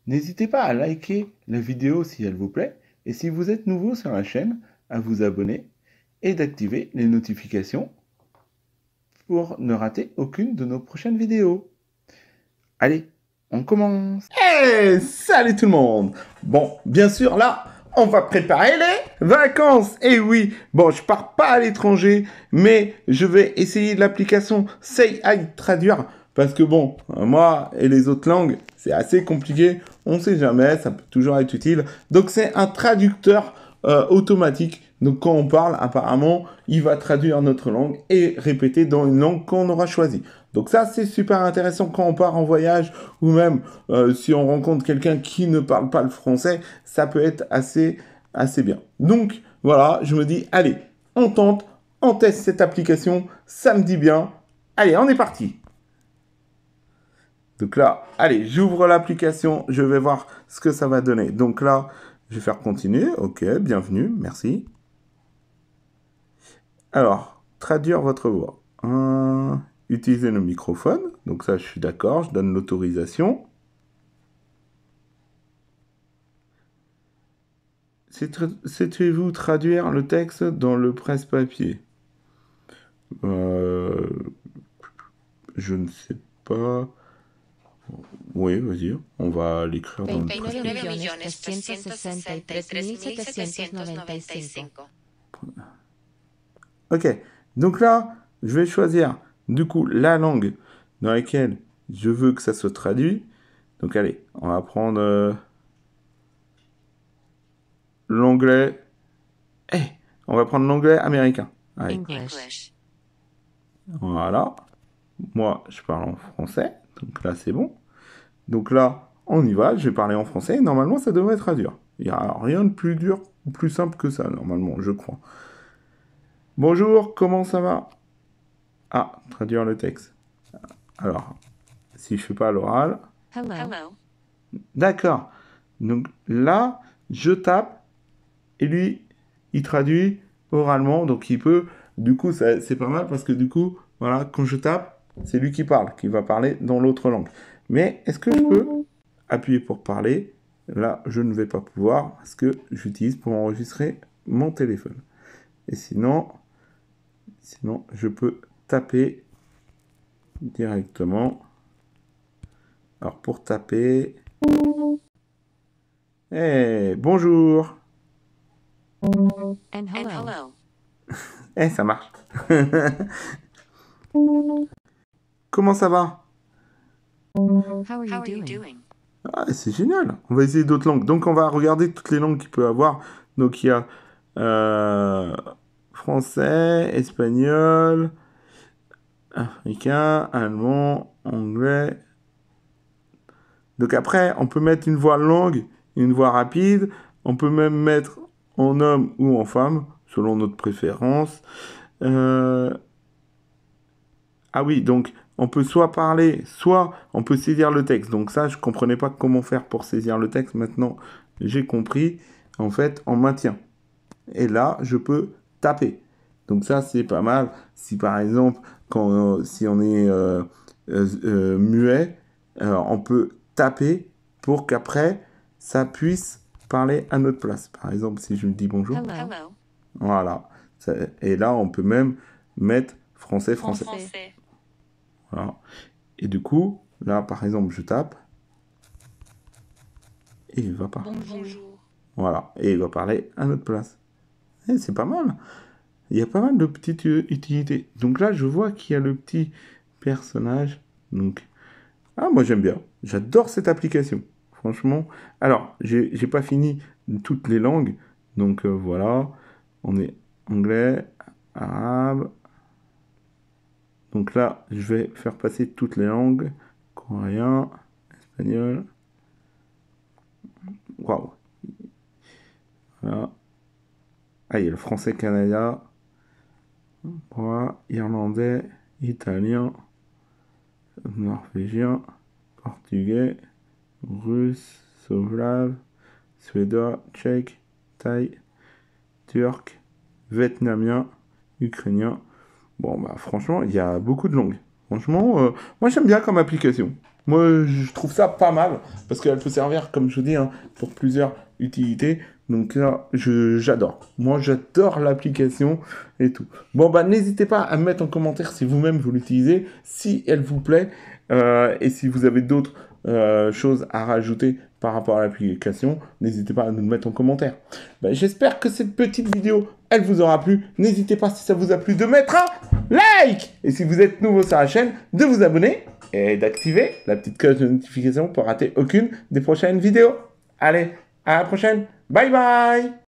N'hésitez pas à liker la vidéo si elle vous plaît, et si vous êtes nouveau sur la chaîne, à vous abonner et d'activer les notifications pour ne rater aucune de nos prochaines vidéos. Allez, on commence. Hey, salut tout le monde. Bon, bien sûr, là, on va préparer les vacances. Et oui, bon, je pars pas à l'étranger, mais je vais essayer l'application Say Traduire. Parce que bon, moi et les autres langues, c'est assez compliqué. On sait jamais, ça peut toujours être utile. Donc c'est un traducteur automatique. Donc quand on parle, apparemment, il va traduire notre langue et répéter dans une langue qu'on aura choisie. Donc ça, c'est super intéressant quand on part en voyage ou même si on rencontre quelqu'un qui ne parle pas le français, ça peut être assez bien. Donc voilà, je me dis, allez, on tente, on teste cette application, ça me dit bien. Allez, on est parti. Donc là, allez, j'ouvre l'application, je vais voir ce que ça va donner. Donc là, je vais faire continuer. Ok, bienvenue, merci. Alors, traduire votre voix. Utiliser le microphone. Donc ça, je suis d'accord, je donne l'autorisation. Sais-vous traduire le texte dans le presse-papier? Je ne sais pas. Oui, vas-y, on va l'écrire dans le presse-papier. 29.363.795. Ok, donc là, je vais choisir du coup la langue dans laquelle je veux que ça soit traduit. Donc allez, on va prendre l'anglais. Eh, on va prendre l'anglais américain. Allez. English. Voilà. Moi, je parle en français. Donc là, c'est bon. Donc là, on y va. Je vais parler en français. Et normalement, ça devrait traduire. Il n'y a rien de plus dur ou plus simple que ça, normalement, je crois. Bonjour, comment ça va? Ah, traduire le texte. Alors, si je fais pas l'oral. Hello. D'accord. Donc là, je tape et lui, il traduit oralement. Donc il peut. Du coup, c'est pas mal parce que du coup, voilà, quand je tape, c'est lui qui parle, qui va parler dans l'autre langue. Mais est-ce que je peux appuyer pour parler? Là, je ne vais pas pouvoir parce que j'utilise pour enregistrer mon téléphone. Et sinon, je peux taper directement. Alors pour taper, hey, bonjour. And hello. Eh, ça marche. Comment ça va? How are you doing? Ah, c'est génial. On va essayer d'autres langues. Donc, on va regarder toutes les langues qu'il peut avoir. Donc, il y a français, espagnol, africain, allemand, anglais. Donc, après, on peut mettre une voix longue et une voix rapide. On peut même mettre en homme ou en femme, selon notre préférence. Ah oui, donc on peut soit parler, soit on peut saisir le texte. Donc ça, je comprenais pas comment faire pour saisir le texte. Maintenant, j'ai compris. En fait, on maintient. Et là, je peux taper. Donc ça, c'est pas mal. Si par exemple, si on est muet, on peut taper pour qu'après, ça puisse parler à notre place. Par exemple, si je me dis bonjour. Hello. Voilà. Et là, on peut même mettre français. Voilà. Et du coup, là, par exemple, je tape. Et il va parler. Bonjour. Voilà. Et il va parler à notre place. Et c'est pas mal. Il y a pas mal de petites utilités. Donc là, je vois qu'il y a le petit personnage. Donc, ah, moi, j'aime bien. J'adore cette application. Franchement. Alors, j'ai pas fini toutes les langues. Donc, voilà. On est anglais, arabe. Donc là, je vais faire passer toutes les langues. Coréen, espagnol. Waouh. Voilà. Ah, il y a le français canadien, irlandais, italien, norvégien, portugais, russe, slave, suédois, tchèque, thaï, turc, vietnamien, ukrainien. Bon, bah franchement, il y a beaucoup de langues. Franchement, moi j'aime bien comme application. Moi, je trouve ça pas mal, parce qu'elle peut servir, comme je vous dis, hein, pour plusieurs utilités. Donc là, j'adore. Moi, j'adore l'application et tout. Bon, bah, n'hésitez pas à me mettre en commentaire si vous-même vous l'utilisez, si elle vous plaît, et si vous avez d'autres choses à rajouter par rapport à l'application, n'hésitez pas à nous le mettre en commentaire. Bah, j'espère que cette petite vidéo, elle vous aura plu. N'hésitez pas, si ça vous a plu, de mettre un like. Et si vous êtes nouveau sur la chaîne, de vous abonner et d'activer la petite cloche de notification pour rater aucune des prochaines vidéos. Allez, à la prochaine. Bye bye.